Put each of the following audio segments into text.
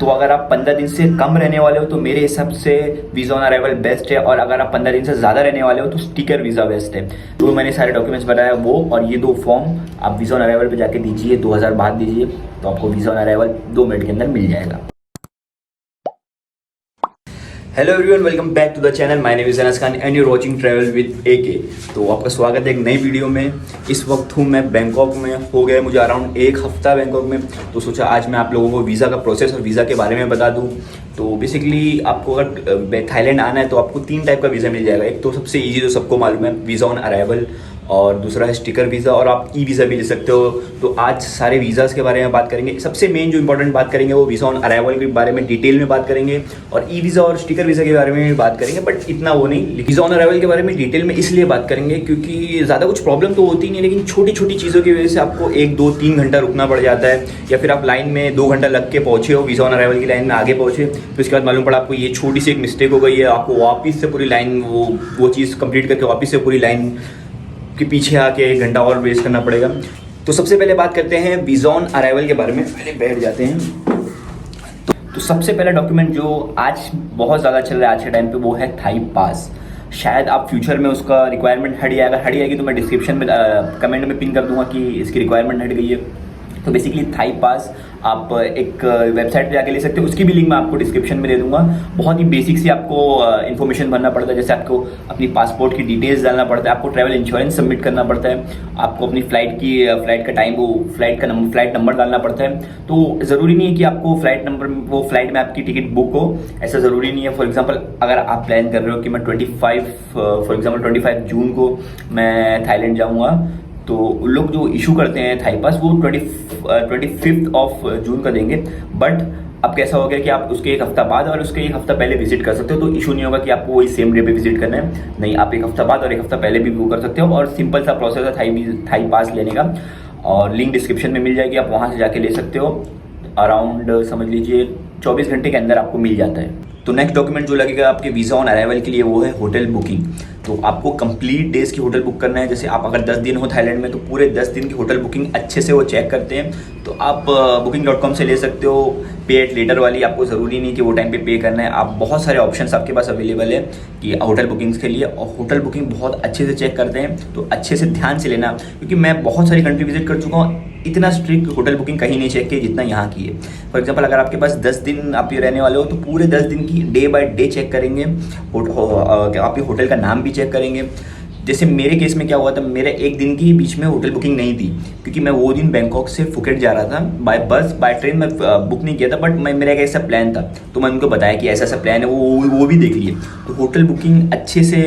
तो अगर आप 15 दिन से कम रहने वाले हो तो मेरे हिसाब से वीज़ा ऑन अराइवल बेस्ट है, और अगर आप 15 दिन से ज़्यादा रहने वाले हो तो स्टिकर वीज़ा बेस्ट है। तो मैंने सारे डॉक्यूमेंट्स बताया वो, और ये 2 फॉर्म आप वीज़ा ऑन अराइवल पे जाके दीजिए, 2000 बाद दीजिए, तो आपको वीज़ा ऑन अराइवल 2 मिनट के अंदर मिल जाएगा। Hello everyone, welcome back to the channel. My name is Anas Khan and you are watching travel with AK. तो आपका स्वागत है एक नई वीडियो में। इस वक्त हूँ मैं बैंकॉक में, हो गया मुझे अराउंड 1 हफ्ता बैंकॉक में। तो सोचा आज मैं आप लोगों को वीज़ा का प्रोसेस और वीज़ा के बारे में बता दूँ। तो बेसिकली आपको अगर थाईलैंड आना है तो आपको 3 टाइप का वीज़ा मिल जाएगा। एक तो सबसे ईजी जो सबको मालूम है, वीज़ा ऑन अराइवल, और दूसरा है स्टिकर वीज़ा, और आप ई वीज़ा भी ले सकते हो। तो आज सारे वीज़ाज़ के बारे में बात करेंगे। सबसे मेन जो इंपॉर्टेंट बात करेंगे वो वीज़ा ऑन अराइवल के बारे में डिटेल में बात करेंगे, और ई वीज़ा और स्टिकर वीज़ा के बारे में भी बात करेंगे, बट इतना वो नहीं। वीज़ा ऑन अराइवल के बारे में डिटेल में इसलिए बात करेंगे क्योंकि ज़्यादा कुछ प्रॉब्लम तो होती नहीं, लेकिन छोटी छोटी चीज़ों की वजह से आपको 1, 2, 3 घंटा रुकना पड़ जाता है, या फिर आप लाइन में 2 घंटा लग के पहुँचे हो, वीज़ा ऑन अराइवल की लाइन में आगे पहुँचे, तो उसके बाद मालूम पड़ा आपको ये छोटी सी एक मिस्टेक हो गई है, आपको वापस से पूरी लाइन वो चीज़ कंप्लीट करके वापस से पूरी लाइन के पीछे आके 1 घंटा और वेस्ट करना पड़ेगा। तो सबसे पहले बात करते हैं वीज़ा ऑन अराइवल के बारे में। पहले बैठ जाते हैं। तो सबसे पहला डॉक्यूमेंट जो आज बहुत ज़्यादा चल रहा है आज के टाइम पे वो है थाई पास। शायद आप फ्यूचर में उसका रिक्वायरमेंट हट जाएगा। हट जाएगी तो मैं डिस्क्रिप्शन में कमेंट में पिन कर दूंगा कि इसकी रिक्वायरमेंट हट गई है। तो बेसिकली थाई पास आप एक वेबसाइट पे जाके ले सकते हो, उसकी भी लिंक मैं आपको डिस्क्रिप्शन में दे दूंगा। बहुत ही बेसिक सी आपको इन्फॉर्मेशन भरना पड़ता है, जैसे आपको अपनी पासपोर्ट की डिटेल्स डालना पड़ता है, आपको ट्रैवल इंश्योरेंस सबमिट करना पड़ता है, आपको अपनी फ्लाइट का टाइम, फ्लाइट नंबर डालना पड़ता है। तो ज़रूरी नहीं है कि आपको फ्लाइट में आपकी टिकट बुक हो, ऐसा ज़रूरी नहीं है। फॉर एग्जाम्पल अगर आप प्लान कर रहे हो कि मैं 25 जून को मैं थाईलैंड जाऊँगा, तो लोग जो इशू करते हैं थाई पास वो 25 जून का देंगे। बट अब कैसा हो गया कि आप उसके 1 हफ्ता बाद और उसके 1 हफ्ता पहले विजिट कर सकते हो, तो इशू नहीं होगा कि आपको वही सेम डे पे विजिट करना है। नहीं, आप 1 हफ्ता बाद और 1 हफ्ता पहले भी वो कर सकते हो, और सिंपल सा प्रोसेस है थाई पास लेने का, और लिंक डिस्क्रिप्शन में मिल जाएगी, आप वहाँ से जाके ले सकते हो। अराउंड समझ लीजिए 24 घंटे के अंदर आपको मिल जाता है। तो नेक्स्ट डॉक्यूमेंट जो लगेगा आपके वीज़ा ऑन अराइवल के लिए वो है होटल बुकिंग। तो आपको कंप्लीट डेज़ की होटल बुक करना है। जैसे आप अगर 10 दिन हो थाईलैंड में तो पूरे 10 दिन की होटल बुकिंग अच्छे से वो चेक करते हैं। तो आप booking.com से ले सकते हो। पे एट लेटर वाली आपको ज़रूरी नहीं कि वो टाइम पे पे करना है। आप बहुत सारे ऑप्शंस आपके पास अवेलेबल है कि होटल बुकिंग्स के लिए, और होटल बुकिंग बहुत अच्छे से चेक करते हैं। तो अच्छे से ध्यान से लेना, क्योंकि मैं बहुत सारी कंट्री विजिट कर चुका हूँ, इतना स्ट्रिक्ट होटल बुकिंग कहीं नहीं चेक की जितना यहाँ की है। फॉर एग्जांपल अगर आपके पास 10 दिन आप ये रहने वाले हो तो पूरे 10 दिन की डे बाय डे चेक करेंगे, आपके होटल का नाम भी चेक करेंगे। जैसे मेरे केस में क्या हुआ था, मेरे 1 दिन की बीच में होटल बुकिंग नहीं थी, क्योंकि मैं वो दिन बैंकॉक से फुकेट जा रहा था बाय बस। बाय ट्रेन मैं बुक नहीं किया था, बट मेरा एक ऐसा प्लान था, तो मैंने उनको बताया कि ऐसा ऐसा प्लान है, वो भी देख लिए। तो होटल बुकिंग अच्छे से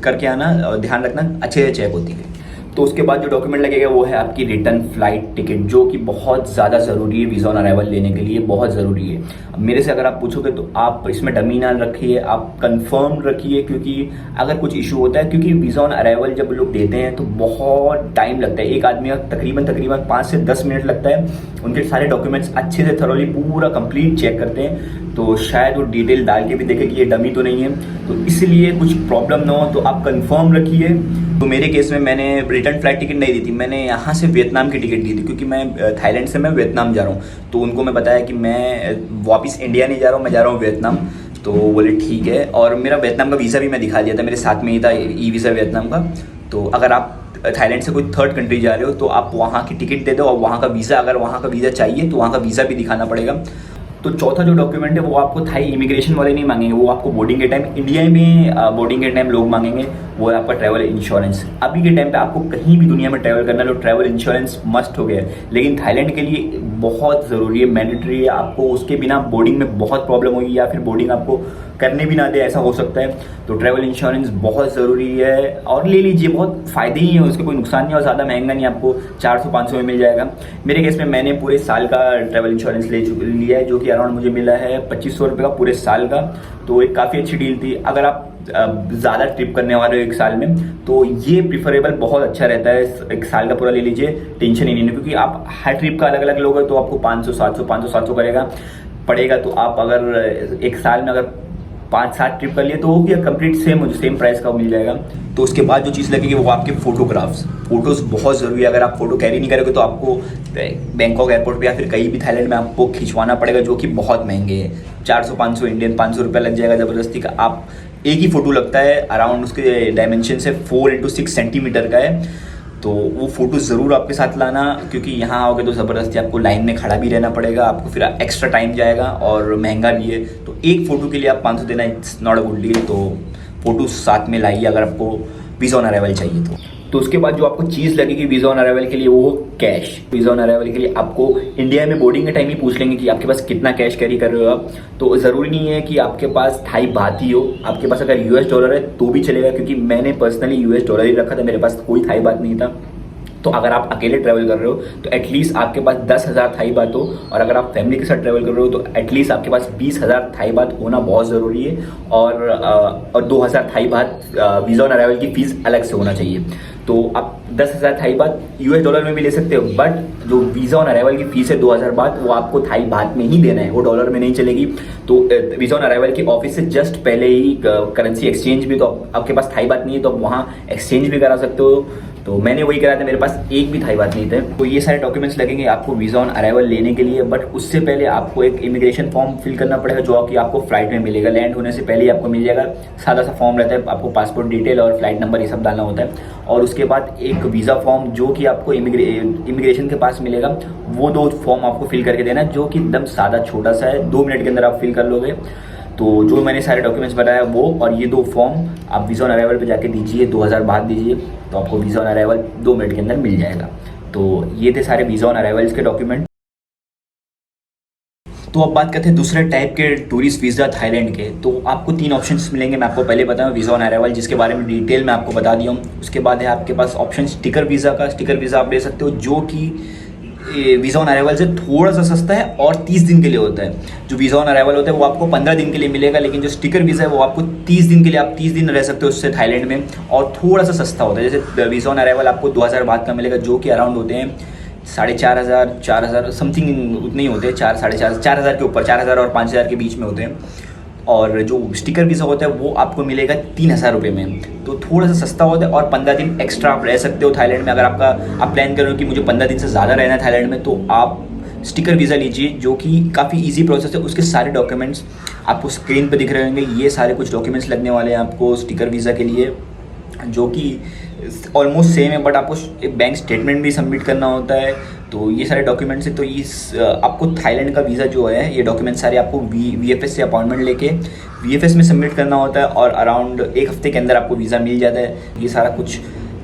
करके आना, और ध्यान रखना अच्छे से चेक होती है। तो उसके बाद जो डॉक्यूमेंट लगेगा वो है आपकी रिटर्न फ्लाइट टिकट, जो कि बहुत ज़्यादा ज़रूरी है वीज़ा ऑन अराइवल लेने के लिए, बहुत ज़रूरी है। अब मेरे से अगर आप पूछोगे तो आप इसमें डमी ना रखिए, आप कंफर्म रखिए, क्योंकि अगर कुछ इशू होता है, क्योंकि वीज़ा ऑन अराइवल जब लोग देते हैं तो बहुत टाइम लगता है। एक आदमी का तकरीबन 5 से 10 मिनट लगता है। उनके सारे डॉक्यूमेंट्स अच्छे से थरोली पूरा कंप्लीट चेक करते हैं, तो शायद वो डिटेल डाल के भी देखे कि ये डमी तो नहीं है। तो इसलिए कुछ प्रॉब्लम ना हो तो आप कंफर्म रखिए। तो मेरे केस में मैंने रिटर्न फ्लाइट टिकट नहीं दी थी, मैंने यहाँ से वियतनाम की टिकट दी थी, क्योंकि मैं थाईलैंड से मैं वियतनाम जा रहा हूँ। तो उनको मैं बताया कि मैं वापस इंडिया नहीं जा रहा हूँ, मैं जा रहा हूँ वियतनाम। तो बोले ठीक है, और मेरा वियतनाम का वीज़ा भी मैं दिखा दिया था, मेरे साथ में ही था ई वीज़ा वियतनाम का। तो अगर आप थाईलैंड से कोई थर्ड कंट्री जा रहे हो तो आप वहाँ की टिकट दे दो, और वहाँ का वीज़ा, अगर वहाँ का वीज़ा चाहिए तो वहाँ का वीज़ा भी दिखाना पड़ेगा। तो चौथा जो डॉक्यूमेंट है वो आपको थाई इमिग्रेशन वाले नहीं मांगेंगे, वो आपको बोर्डिंग के टाइम, इंडिया में बोर्डिंग के टाइम लोग मांगेंगे, वो है आपका ट्रैवल इंश्योरेंस। अभी के टाइम पे आपको कहीं भी दुनिया में ट्रैवल करना है तो ट्रैवल इंश्योरेंस मस्ट हो गया है, लेकिन थाईलैंड के लिए बहुत ज़रूरी है, मैंडेटरी है। आपको उसके बिना बोर्डिंग में बहुत प्रॉब्लम होगी, या फिर बोर्डिंग आपको करने भी ना दे, ऐसा हो सकता है। तो ट्रैवल इंश्योरेंस बहुत ज़रूरी है, और ले लीजिए, बहुत फ़ायदे ही है, उसका कोई नुकसान नहीं, और ज़्यादा महंगा नहीं, आपको 400-500 में मिल जाएगा। मेरे केस में मैंने पूरे साल का ट्रैवल इंश्योरेंस लिया है, जो कि अराउंड मुझे मिला है 2500 रुपये का पूरे साल का। तो एक काफ़ी अच्छी डील थी। अगर आप ज़्यादा ट्रिप करने वाले हो 1 साल में तो ये प्रिफरेबल बहुत अच्छा रहता है। 1 साल का पूरा ले लीजिए, टेंशन ही नहीं है, क्योंकि आप हर ट्रिप का अलग अलग लोगे तो आपको 500-700 करेगा पड़ेगा। तो आप अगर 1 साल में अगर 5-7 ट्रिप कर लिए तो वो भी कंप्लीट सेम प्राइस का मिल जाएगा। तो उसके बाद जो चीज़ लगेगी वो आपके फ़ोटोज़ बहुत ज़रूरी है। अगर आप फ़ोटो कैरी नहीं करोगे तो आपको बैंकॉक एयरपोर्ट पे या फिर कहीं भी थाईलैंड में आपको खिंचवाना पड़ेगा, जो कि बहुत महंगे है। 400-500 इंडियन 500 रुपये लग जाएगा ज़बरदस्ती का। आप एक ही फ़ोटो लगता है, अराउंड उसके डायमेंशन से 4x6 सेंटीमीटर का है। तो वो फ़ोटो ज़रूर आपके साथ लाना, क्योंकि यहाँ आओगे तो ज़बरदस्ती आपको लाइन में खड़ा भी रहना पड़ेगा, आपको फिर एक्स्ट्रा टाइम जाएगा और महंगा भी है। तो एक फ़ोटो के लिए आप 500 देना, it's not a good deal. तो फ़ोटो साथ में लाइए अगर आपको वीज़ा ऑन अराइवल चाहिए तो उसके बाद जो आपको चीज़ लगेगी वीज़ा ऑन अराइवल के लिए वो कैश। वीज़ा ऑन अराइवल के लिए आपको इंडिया में बोर्डिंग के टाइम ही पूछ लेंगे कि आपके पास कितना कैश कैरी कर रहे हो आप। तो ज़रूरी नहीं है कि आपके पास थाई बात ही हो, आपके पास अगर US डॉलर है तो भी चलेगा, क्योंकि मैंने पर्सनली US डॉलर ही रखा था, मेरे पास कोई थाई बात नहीं था। तो अगर आप अकेले ट्रैवल कर रहे हो तो एटलीस्ट आपके पास 10,000 थाई बात हो, और अगर आप फैमिली के साथ ट्रैवल कर रहे हो तो एटलीस्ट आपके पास 20,000 थाई बात होना बहुत ज़रूरी है। और 2,000 Thai baht visa on arrival की फ़ीस अलग से होना चाहिए। तो आप 10,000 थाई बात US डॉलर में भी ले सकते हो, बट जो वीज़ा ऑन अराइवल की फ़ीस है 2,000 बात, वो आपको थाई बात में ही देना है, वो डॉलर में नहीं चलेगी। तो वीज़ा ऑन अराइवल की ऑफिस से जस्ट पहले ही करेंसी एक्सचेंज भी, तो आपके पास थाई बात नहीं है तो आप वहाँ एक्सचेंज भी करा सकते हो। तो मैंने वही करा था, मेरे पास एक भी थाई बात नहीं थे। तो ये सारे डॉक्यूमेंट्स लगेंगे आपको वीज़ा ऑन अराइवल लेने के लिए, बट उससे पहले आपको एक इमिग्रेशन फॉर्म फिल करना पड़ेगा, जो कि आपको फ्लाइट में मिलेगा। लैंड होने से पहले ही आपको मिल जाएगा। सादा सा फॉर्म रहता है, आपको पासपोर्ट डिटेल और फ्लाइट नंबर ये सब डालना होता है। और उसके बाद एक वीज़ा फॉर्म जो कि आपको इमिग्रेशन के पास मिलेगा, वो 2 फॉर्म आपको फिल करके देना, जो कि एकदम सादा छोटा सा है, 2 मिनट के अंदर आप फिल कर लोगे। तो जो मैंने सारे डॉक्यूमेंट्स बताया वो और ये 2 फॉर्म आप वीज़ा ऑन अराइवल पे जाके दीजिए, 2,000 बात दीजिए, तो आपको वीज़ा ऑन अराइवल 2 मिनट के अंदर मिल जाएगा। तो ये थे सारे वीज़ा ऑन अराइवल्स के डॉक्यूमेंट। तो अब बात करते हैं दूसरे टाइप के टूरिस्ट वीज़ा थाईलैंड के। तो आपको 3 ऑप्शंस मिलेंगे, मैं आपको पहले बताऊँ वीज़ा ऑन अराइवल, जिसके बारे में डिटेल में आपको बता दिया हूँ। उसके बाद है आपके पास ऑप्शन स्टिकर वीज़ा का। स्टिकर वीज़ा आप ले सकते हो, जो कि वीज़ा ऑन अराइवल से थोड़ा सा सस्ता है और 30 दिन के लिए होता है। जो वीज़ा ऑन अराइवल होता है वो आपको 15 दिन के लिए मिलेगा, लेकिन जो स्टिकर वीज़ा है वो आपको 30 दिन के लिए, आप 30 दिन रह सकते हो उससे थाईलैंड में, और थोड़ा सा सस्ता होता है। जैसे वीज़ा ऑन अराइवल आपको 2,000 बात का मिलेगा, जो कि अराउंड होते हैं 4,500 4,000 समथिंग, उतने ही होते हैं, 4,500 के ऊपर, 4,000 और 5,000 के बीच में होते हैं। और जो स्टिकर वीज़ा होता है वो आपको मिलेगा 3,000 रुपये में, तो थोड़ा सा सस्ता होता है। और 15 दिन एक्स्ट्रा आप रह सकते हो थाईलैंड में। अगर आप प्लान कर रहे हो कि मुझे 15 दिन से ज़्यादा रहना है थाईलैंड में, तो आप स्टिकर वीज़ा लीजिए, जो कि काफ़ी इजी प्रोसेस है। उसके सारे डॉक्यूमेंट्स आपको स्क्रीन पे दिख रहे होंगे। ये सारे कुछ डॉक्यूमेंट्स लगने वाले हैं आपको स्टिकर वीज़ा के लिए, जो कि ऑलमोस्ट सेम है, बट आपको एक बैंक स्टेटमेंट भी सबमिट करना होता है। तो ये सारे डॉक्यूमेंट्स है। तो इस आपको थाईलैंड का वीज़ा जो है, ये डॉक्यूमेंट्स सारे आपको VFS से अपॉइंटमेंट लेके VFS में सबमिट करना होता है, और अराउंड 1 हफ्ते के अंदर आपको वीज़ा मिल जाता है। ये सारा कुछ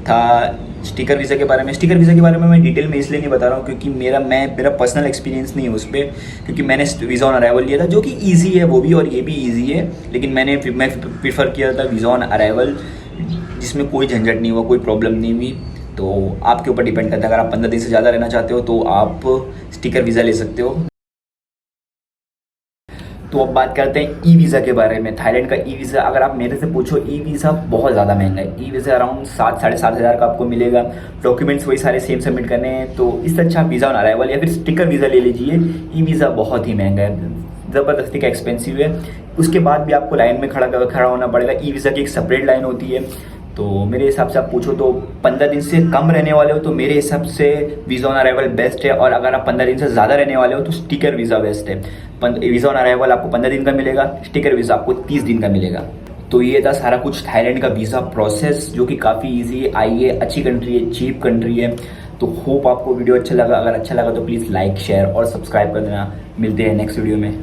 था स्टिकर वीज़ा के बारे में। स्टिकर वीज़ा के बारे में मैं डिटेल में इसलिए नहीं बता रहा हूँ क्योंकि मेरा पर्सनल एक्सपीरियंस नहीं है उस पर, क्योंकि मैंने वीज़ा ऑन अराइवल लिया था, जो कि ईजी है वो भी, और ये भी ईजी है। लेकिन मैं प्रीफर किया था वीज़ा ऑन अराइवल, जिसमें कोई झंझट नहीं हुआ, कोई प्रॉब्लम नहीं हुई। तो आपके ऊपर डिपेंड करता है, अगर आप 15 दिन से ज़्यादा रहना चाहते हो तो आप स्टिकर वीज़ा ले सकते हो। तो अब बात करते हैं ई वीज़ा के बारे में। थाईलैंड का ई वीज़ा अगर आप मेरे से पूछो, ई वीज़ा बहुत ज़्यादा महंगा है। ई वीज़ा अराउंड 7-7.5 हज़ार का आपको मिलेगा। डॉक्यूमेंट्स वही सारे सेम सबमिट करने हैं। तो इससे अच्छा वीज़ा ऑन अराइवल या फिर स्टिकर वीज़ा ले लीजिए। ई वीज़ा बहुत ही महंगा है, ज़बरदस्ती का एक्सपेंसिव है। उसके बाद भी आपको लाइन में खड़ा होना पड़ेगा। ई वीज़ा की एक सेपरेट लाइन होती है। तो मेरे हिसाब से आप पूछो तो 15 दिन से कम रहने वाले हो तो मेरे हिसाब से वीज़ा ऑन अराइवल बेस्ट है, और अगर आप 15 दिन से ज़्यादा रहने वाले हो तो स्टिकर वीज़ा बेस्ट है। वीज़ा ऑन अराइवल आपको 15 दिन का मिलेगा, स्टिकर वीज़ा आपको 30 दिन का मिलेगा। तो ये था सारा कुछ थाईलैंड का वीज़ा प्रोसेस, जो कि काफ़ी ईजी है। आइए, अच्छी कंट्री है, चीप कंट्री है। तो होप आपको वीडियो अच्छा लगा। अगर अच्छा लगा तो प्लीज़ लाइक, शेयर और सब्सक्राइब कर देना। मिलते हैं नेक्स्ट वीडियो में।